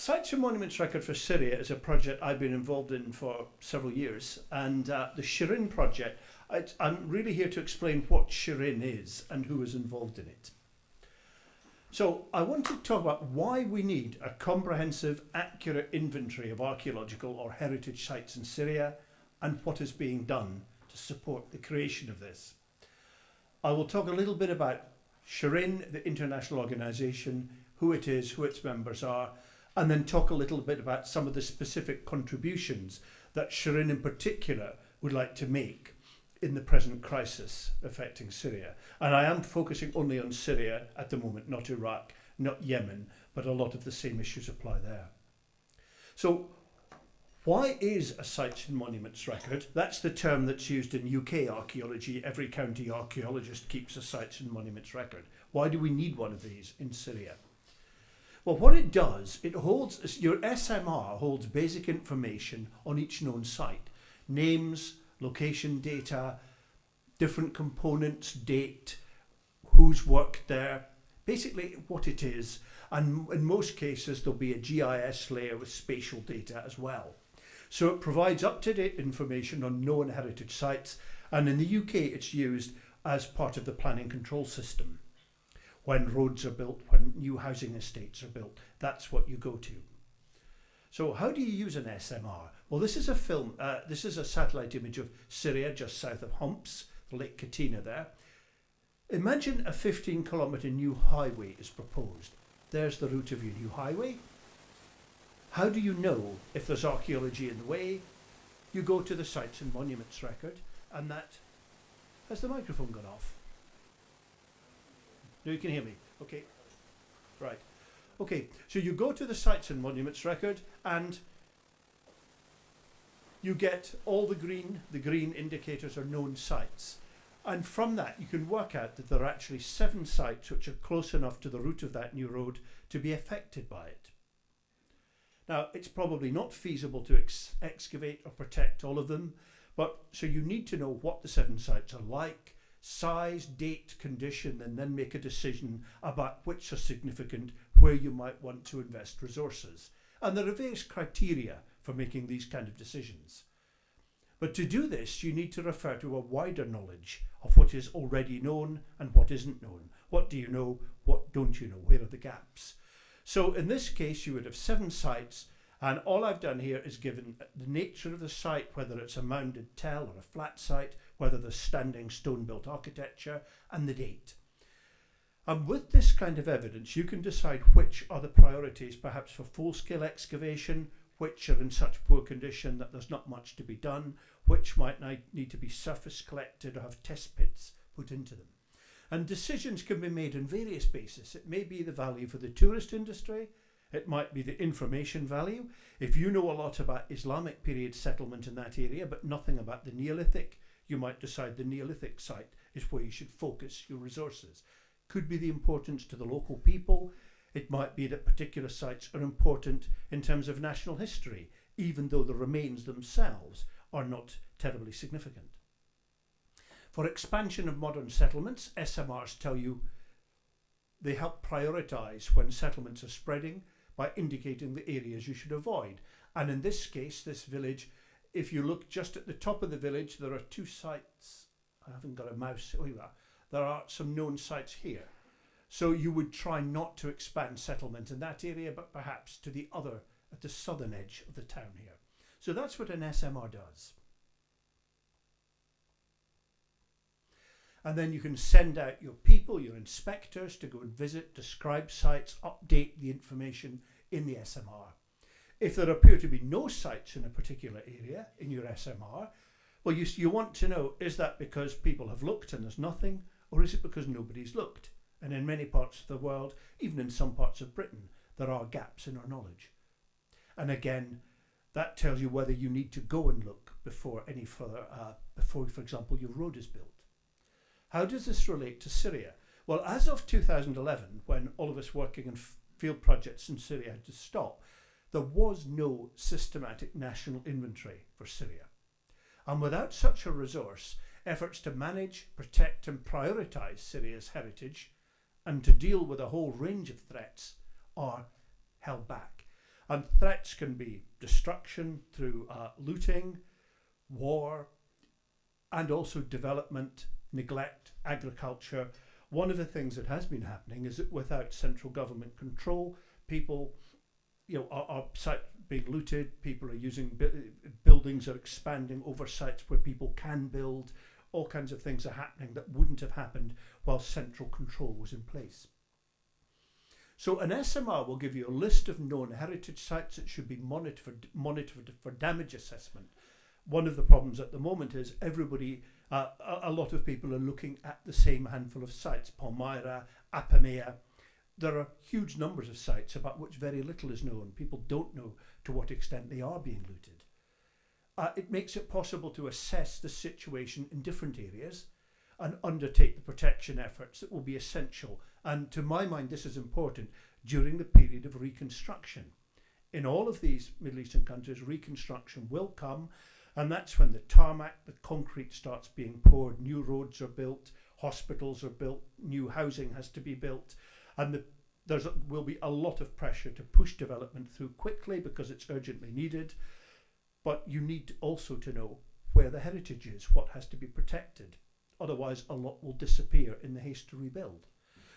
Sites and Monuments Record for Syria is a project I've been involved in for several years, and the Shirin project, I'm really here to explain what Shirin is and who is involved in it. So I want to talk about why we need a comprehensive, accurate inventory of archaeological or heritage sites in Syria and what is being done to support the creation of this. I will talk a little bit about Shirin, the international organisation, who it is, who its members are, and then talk a little bit about some of the specific contributions that Shirin in particular would like to make in the present crisis affecting Syria. And I am focusing only on Syria at the moment, not Iraq, not Yemen, but a lot of the same issues apply there. So why is a Sites and Monuments Record? That's the term that's used in UK archaeology. Every county archaeologist keeps a Sites and Monuments Record. Why do we need one of these in Syria? Well, what it does, your SMR holds basic information on each known site. Names, location data, different components, date, who's worked there, basically what it is. And in most cases, there'll be a GIS layer with spatial data as well. So it provides up-to-date information on known heritage sites. And in the UK, it's used as part of the planning control system. When roads are built, when new housing estates are built, that's what you go to. So how do you use an SMR? Well, this is a satellite image of Syria just south of Homs, the Lake Katina there. Imagine a 15-kilometre new highway is proposed. There's the route of your new highway. How do you know if there's archaeology in the way? You go to the Sites and Monuments Record, and that... Has the microphone gone off? No, you can hear me. Okay. Right. Okay, so you go to the Sites and Monuments Record and you get all the green indicators are known sites. And from that you can work out that there are actually 7 sites which are close enough to the route of that new road to be affected by it. Now, it's probably not feasible to excavate or protect all of them, but so you need to know what the 7 sites are like, size, date, condition, and then make a decision about which are significant, where you might want to invest resources. And there are various criteria for making these kind of decisions. But to do this, you need to refer to a wider knowledge of what is already known and what isn't known. What do you know? What don't you know? Where are the gaps? So in this case, you would have 7 sites, and all I've done here is given the nature of the site, whether it's a mounded tell or a flat site, whether there's standing stone-built architecture, and the date. And with this kind of evidence, you can decide which are the priorities, perhaps for full-scale excavation, which are in such poor condition that there's not much to be done, which might need to be surface collected or have test pits put into them. And decisions can be made on various bases. It may be the value for the tourist industry. It might be the information value. If you know a lot about Islamic period settlement in that area, but nothing about the Neolithic, you might decide the Neolithic site is where you should focus your resources. Could be the importance to the local people. It might be that particular sites are important in terms of national history, even though the remains themselves are not terribly significant. For expansion of modern settlements, SMRs tell you they help prioritise when settlements are spreading by indicating the areas you should avoid. And in this case, this village, if you look just at the top of the village, there are 2 sites. I haven't got a mouse. Oh, yeah. There are some known sites here. So you would try not to expand settlement in that area, but perhaps to the other, at the southern edge of the town here. So that's what an SMR does. And then you can send out your people, your inspectors, to go and visit, describe sites, update the information in the SMR. If there appear to be no sites in a particular area in your SMR, well, you want to know, is that because people have looked and there's nothing, or is it because nobody's looked? And in many parts of the world, even in some parts of Britain, there are gaps in our knowledge. And again, that tells you whether you need to go and look before any further, before, for example, your road is built. How does this relate to Syria? Well, as of 2011, when all of us working in field projects in Syria had to stop, there was no systematic national inventory for Syria. And without such a resource, efforts to manage, protect and prioritise Syria's heritage and to deal with a whole range of threats are held back. And threats can be destruction through looting, war, and also development, neglect, agriculture. One of the things that has been happening is that without central government control, people, are sites being looted. People are using buildings are expanding over sites where people can build. All kinds of things are happening that wouldn't have happened while central control was in place. So an SMR will give you a list of known heritage sites that should be monitored for damage assessment. One of the problems at the moment is a lot of people are looking at the same handful of sites, Palmyra, Apamea. There are huge numbers of sites about which very little is known. People don't know to what extent they are being looted. It makes it possible to assess the situation in different areas and undertake the protection efforts that will be essential. And to my mind, this is important during the period of reconstruction. In all of these Middle Eastern countries, reconstruction will come, and that's when the tarmac, the concrete starts being poured, new roads are built, hospitals are built, new housing has to be built, and there will be a lot of pressure to push development through quickly because it's urgently needed. But you need also to know where the heritage is, what has to be protected. Otherwise, a lot will disappear in the haste to rebuild.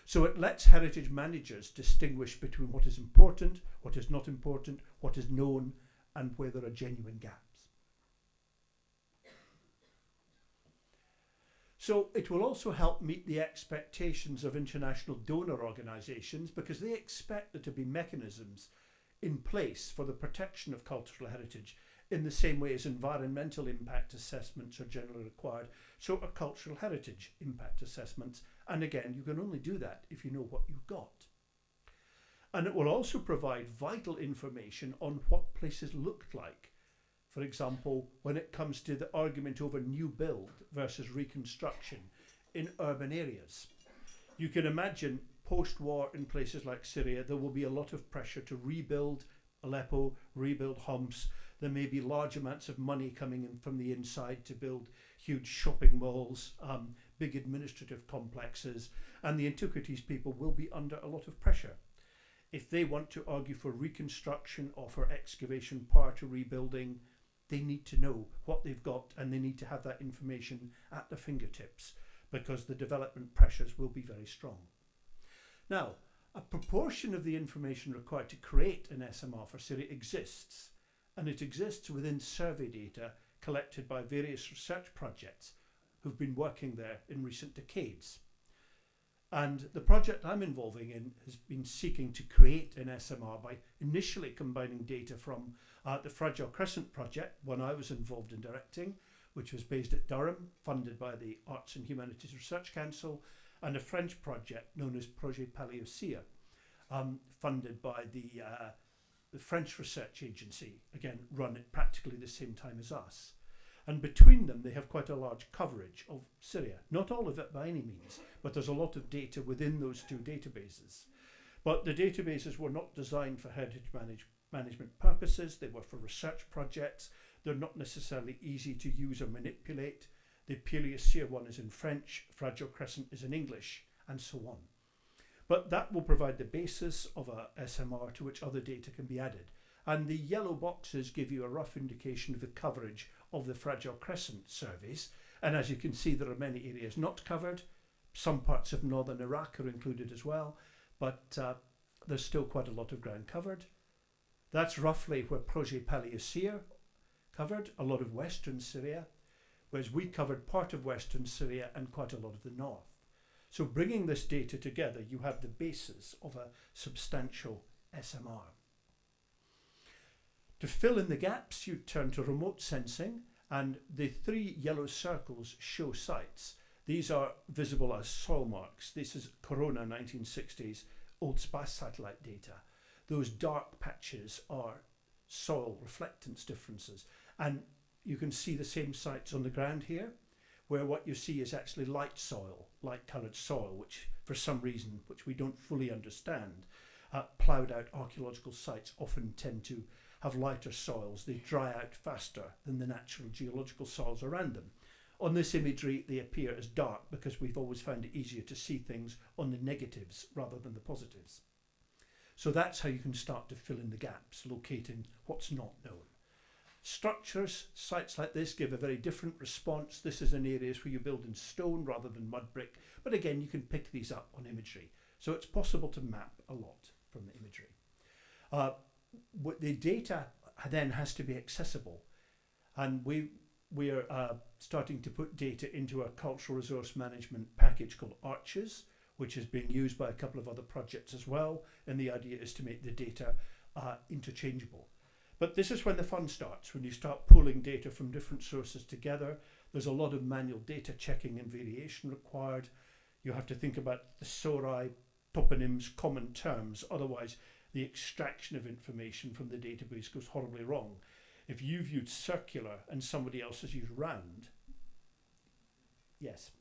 So it lets heritage managers distinguish between what is important, what is not important, what is known, and where there are genuine gaps. So it will also help meet the expectations of international donor organisations because they expect there to be mechanisms in place for the protection of cultural heritage in the same way as environmental impact assessments are generally required. So are cultural heritage impact assessments. And again, you can only do that if you know what you've got. And it will also provide vital information on what places looked like. For example, when it comes to the argument over new build versus reconstruction in urban areas. You can imagine post-war in places like Syria, there will be a lot of pressure to rebuild Aleppo, rebuild Homs. There may be large amounts of money coming in from the inside to build huge shopping malls, big administrative complexes, and the Antiquities people will be under a lot of pressure. If they want to argue for reconstruction or for excavation prior to rebuilding, they need to know what they've got and they need to have that information at their fingertips because the development pressures will be very strong. Now, a proportion of the information required to create an SMR for Syria exists, and it exists within survey data collected by various research projects who've been working there in recent decades. And the project I'm involving in has been seeking to create an SMR by initially combining data from the Fragile Crescent project, one I was involved in directing, which was based at Durham, funded by the Arts and Humanities Research Council, and a French project known as Projet Paléocea, funded by the French Research Agency, again run at practically the same time as us. And between them they have quite a large coverage of Syria. Not all of it by any means, but there's a lot of data within those two databases. But the databases were not designed for heritage management purposes, they were for research projects. They're not necessarily easy to use or manipulate. The Paléocea one is in French, Fragile Crescent is in English, and so on. But that will provide the basis of a SMR to which other data can be added. And the yellow boxes give you a rough indication of the coverage of the Fragile Crescent surveys. And as you can see, there are many areas not covered. Some parts of northern Iraq are included as well, but there's still quite a lot of ground covered. That's roughly where Projet Paléocea covered, a lot of western Syria, whereas we covered part of western Syria and quite a lot of the north. So bringing this data together, you have the basis of a substantial SMR. To fill in the gaps, you turn to remote sensing, and the three yellow circles show sites. These are visible as soil marks. This is Corona 1960s old space satellite data. Those dark patches are soil reflectance differences. And you can see the same sites on the ground here, where what you see is actually light soil, light coloured soil, which for some reason, which we don't fully understand, ploughed out archaeological sites often tend to have lighter soils. They dry out faster than the natural geological soils around them. On this imagery, they appear as dark because we've always found it easier to see things on the negatives rather than the positives. So that's how you can start to fill in the gaps, locating what's not known. Structures, sites like this give a very different response. This is in areas where you build in stone rather than mud brick. But again, you can pick these up on imagery. So it's possible to map a lot from the imagery. The data then has to be accessible. And we are starting to put data into a cultural resource management package called Arches, which is being used by a couple of other projects as well. And the idea is to make the data interchangeable. But this is when the fun starts, when you start pulling data from different sources together. There's a lot of manual data checking and variation required. You have to think about the SORI, toponyms, common terms. Otherwise, the extraction of information from the database goes horribly wrong. If you've used circular and somebody else has used round, yes.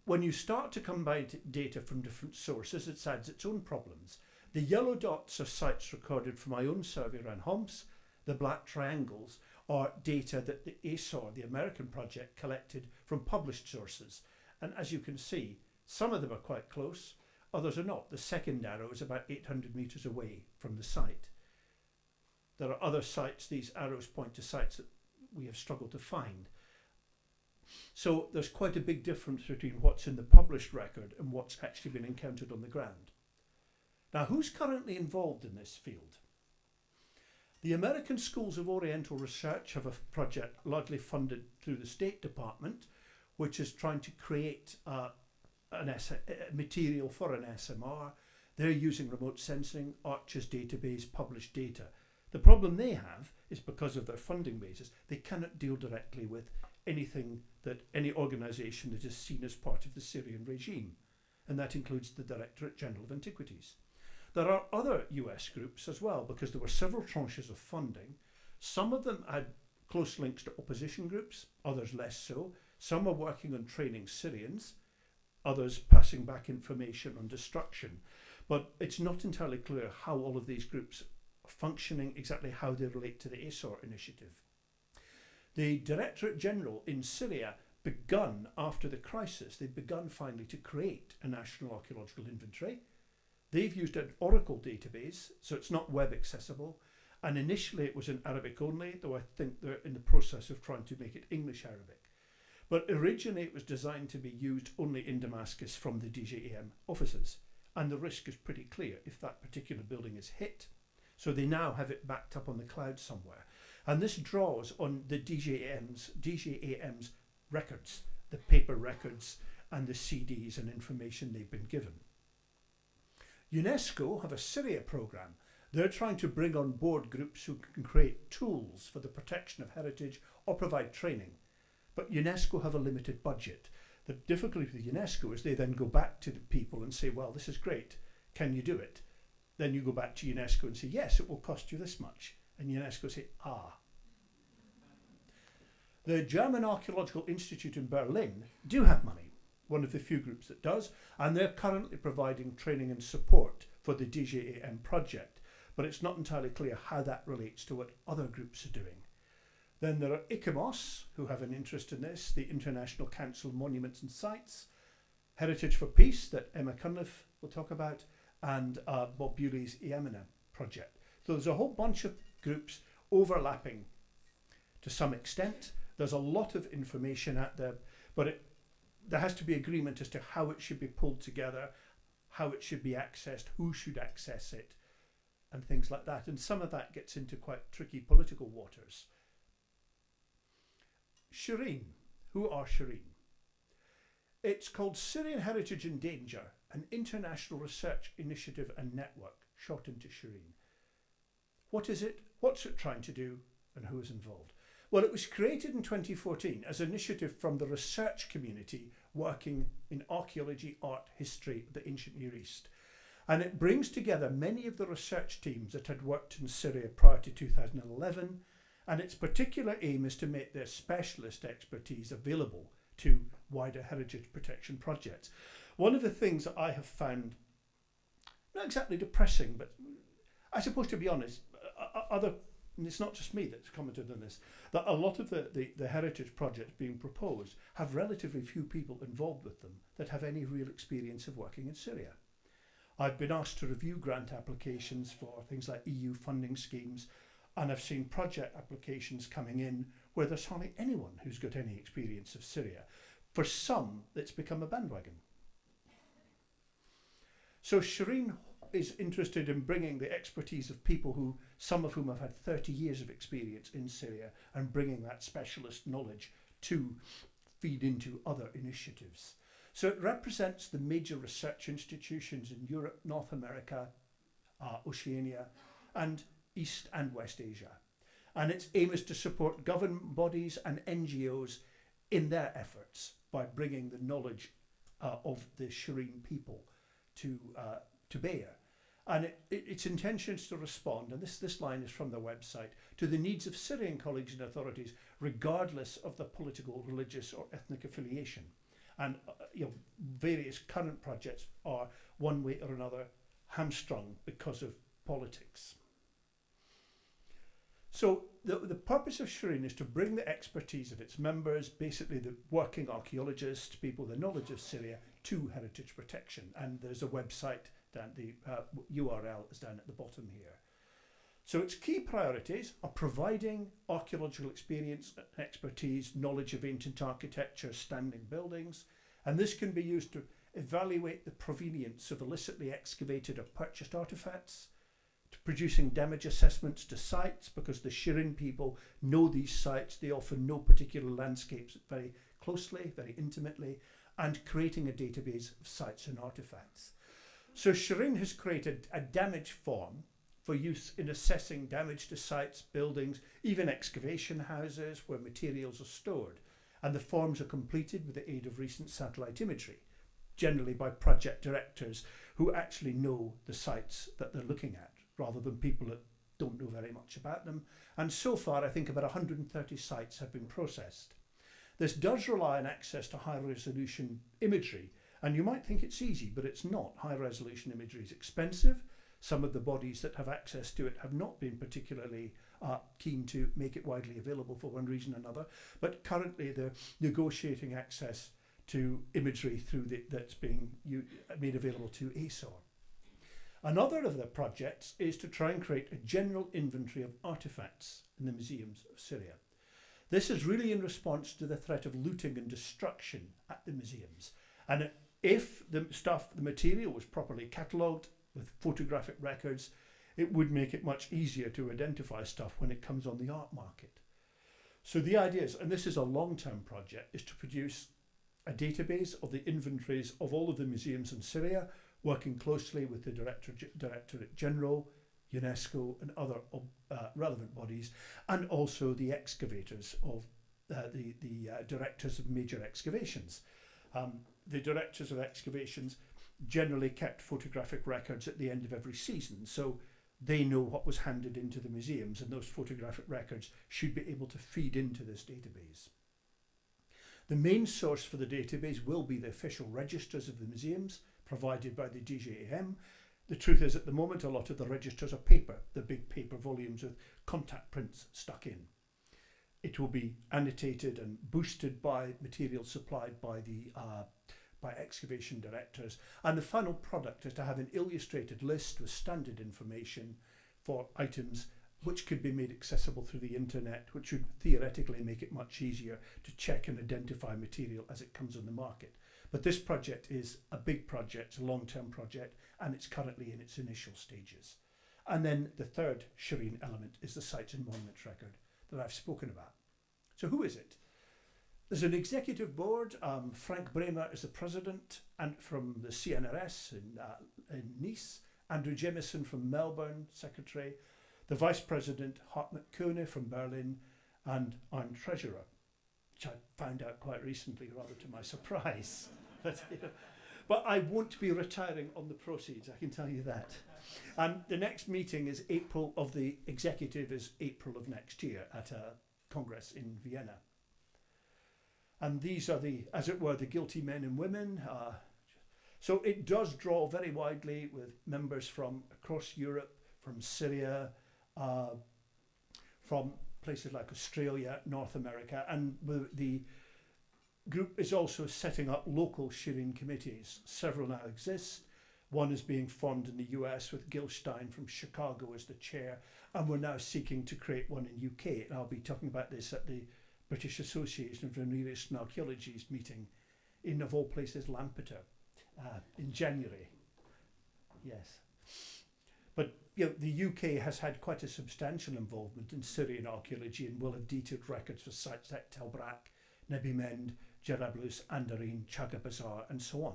When you start to combine data from different sources, it adds its own problems. The yellow dots are sites recorded from my own survey around Homs. The black triangles are data that the ASOR, the American project, collected from published sources. And as you can see, some of them are quite close, others are not. The second arrow is about 800 metres away from the site. There are other sites, these arrows point to sites that we have struggled to find. So there's quite a big difference between what's in the published record and what's actually been encountered on the ground. Now, who's currently involved in this field? The American Schools of Oriental Research have a project largely funded through the State Department, which is trying to create material for an SMR. They're using remote sensing, Arches database, published data. The problem they have is because of their funding basis, they cannot deal directly with anything that any organisation that is seen as part of the Syrian regime, and that includes the Directorate General of Antiquities. There are other US groups as well, because there were several tranches of funding. Some of them had close links to opposition groups, others less so. Some are working on training Syrians, others passing back information on destruction. But it's not entirely clear how all of these groups are functioning, exactly how they relate to the ASOR initiative. The Directorate General in Syria begun after the crisis, they've begun finally to create a national archaeological inventory. They've used an Oracle database, so it's not web accessible. And initially it was in Arabic only, though I think they're in the process of trying to make it English Arabic. But originally it was designed to be used only in Damascus from the DJAM offices. And the risk is pretty clear if that particular building is hit. So they now have it backed up on the cloud somewhere. And this draws on the DJAM's records, the paper records and the CDs and information they've been given. UNESCO have a Syria programme. They're trying to bring on board groups who can create tools for the protection of heritage or provide training. But UNESCO have a limited budget. The difficulty with UNESCO is they then go back to the people and say, well, this is great, can you do it? Then you go back to UNESCO and say, yes, it will cost you this much. And UNESCO say, ah. The German Archaeological Institute in Berlin do have money, one of the few groups that does, and they're currently providing training and support for the DJAM project, but it's not entirely clear how that relates to what other groups are doing. Then there are ICOMOS, who have an interest in this, the International Council of Monuments and Sites, Heritage for Peace, that Emma Cunliffe will talk about, and Bob Bewley's Yamina project. So there's a whole bunch of groups overlapping to some extent. There's a lot of information out there, but there has to be agreement as to how it should be pulled together, how it should be accessed, who should access it, and things like that. And some of that gets into quite tricky political waters. Shirin. Who are Shirin? It's called Syrian Heritage in Danger, an international research initiative and network, shortened to Shirin. What is it? What's it trying to do? And who is involved? Well, it was created in 2014 as an initiative from the research community working in archaeology, art, history of the ancient Near East. And it brings together many of the research teams that had worked in Syria prior to 2011. And its particular aim is to make their specialist expertise available to wider heritage protection projects. One of the things that I have found, not exactly depressing, but I suppose, to be honest, and it's not just me that's commented on this, that a lot of the heritage projects being proposed have relatively few people involved with them that have any real experience of working in Syria. I've been asked to review grant applications for things like EU funding schemes, and I've seen project applications coming in where there's hardly anyone who's got any experience of Syria. For some, it's become a bandwagon. So Shirin is interested in bringing the expertise of people who, some of whom have had 30 years of experience in Syria, and bringing that specialist knowledge to feed into other initiatives. So it represents the major research institutions in Europe, North America, Oceania, and East and West Asia. And its aim is to support government bodies and NGOs in their efforts by bringing the knowledge of the Shirin people to bear. And its intention is to respond, and this line is from their website, to the needs of Syrian colleagues and authorities, regardless of their political, religious or ethnic affiliation. And various current projects are one way or another hamstrung because of politics. So the purpose of Shirin is to bring the expertise of its members, basically the working archaeologists, people with the knowledge of Syria, to heritage protection. And there's a website down, the URL is down at the bottom here. So its key priorities are providing archaeological experience, expertise, knowledge of ancient architecture, standing buildings, and this can be used to evaluate the provenience of illicitly excavated or purchased artefacts, to producing damage assessments to sites, because the Shirin people know these sites, they often know particular landscapes very closely, very intimately, and creating a database of sites and artefacts. So Shirin has created a damage form for use in assessing damage to sites, buildings, even excavation houses where materials are stored. And the forms are completed with the aid of recent satellite imagery, generally by project directors who actually know the sites that they're looking at, rather than people that don't know very much about them. And so far, I think about 130 sites have been processed. This does rely on access to high resolution imagery, and you might think it's easy, but it's not. High resolution imagery is expensive. Some of the bodies that have access to it have not been particularly keen to make it widely available for one reason or another, but currently they're negotiating access to imagery through that's being made available to ASOR. Another of the projects is to try and create a general inventory of artefacts in the museums of Syria. This is really in response to the threat of looting and destruction at the museums. And if the material was properly catalogued with photographic records, it would make it much easier to identify stuff when it comes on the art market. So the idea is, and this is a long-term project, is to produce a database of the inventories of all of the museums in Syria, working closely with the Directorate General, UNESCO and other relevant bodies, and also the excavators of the directors of major excavations. The directors of excavations generally kept photographic records at the end of every season, so they know what was handed into the museums, and those photographic records should be able to feed into this database. The main source for the database will be the official registers of the museums provided by the DGAM. The truth is, at the moment, a lot of the registers are paper, the big paper volumes with contact prints stuck in. It will be annotated and boosted by material supplied by the by excavation directors, and the final product is to have an illustrated list with standard information for items which could be made accessible through the internet, which would theoretically make it much easier to check and identify material as it comes on the market. But this project is a big project, a long-term project, and it's currently in its initial stages. And then the third Shirin element is the Sites and Monuments Record that I've spoken about. So who is it? There's an executive board. Frank Bremer is the president, and from the CNRS in Nice. Andrew Jemison from Melbourne, secretary. The vice president, Hartmut Kuhne from Berlin, and I'm treasurer, which I found out quite recently, rather to my surprise. But I won't be retiring on the proceeds, I can tell you that. And the next meeting is April of the executive is April of next year at a congress in Vienna. And these are the, as it were, the guilty men and women. So it does draw very widely with members from across Europe, from Syria, from places like Australia, North America, and the group is also setting up local Shirin committees. Several now exist, One is being formed in the US with Gil Stein from Chicago as the chair, and we're now seeking to create one in UK. And I'll be talking about this at the British Association of Nearest and Archaeology's meeting in, of all places, Lampeter in January. Yes. But the UK has had quite a substantial involvement in Syrian archaeology and will have detailed records for sites like Tel Brak, Nebi Mend, Jarablus, Andarin, Chaga Bazar, and so on.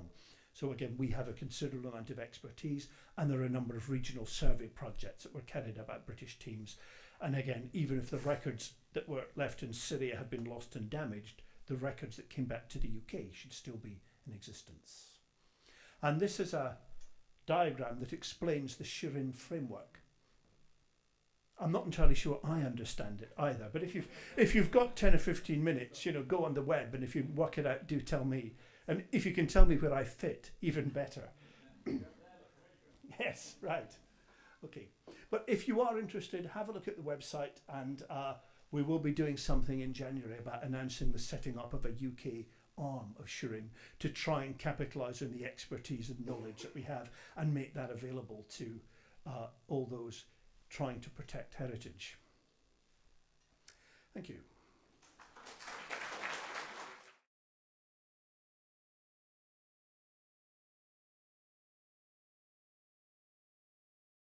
So again, we have a considerable amount of expertise, and there are a number of regional survey projects that were carried out by British teams. And again, even if the records that were left in Syria have been lost and damaged, the records that came back to the UK should still be in existence. And this is a diagram that explains the Shirin framework. I'm not entirely sure I understand it either, but if you've got 10 or 15 minutes, go on the web, and if you work it out, do tell me. And if you can tell me where I fit, even better. Yes, right. Okay. But if you are interested, have a look at the website, and we will be doing something in January about announcing the setting up of a UK arm of Shirin to try and capitalise on the expertise and knowledge that we have and make that available to all those trying to protect heritage. Thank you.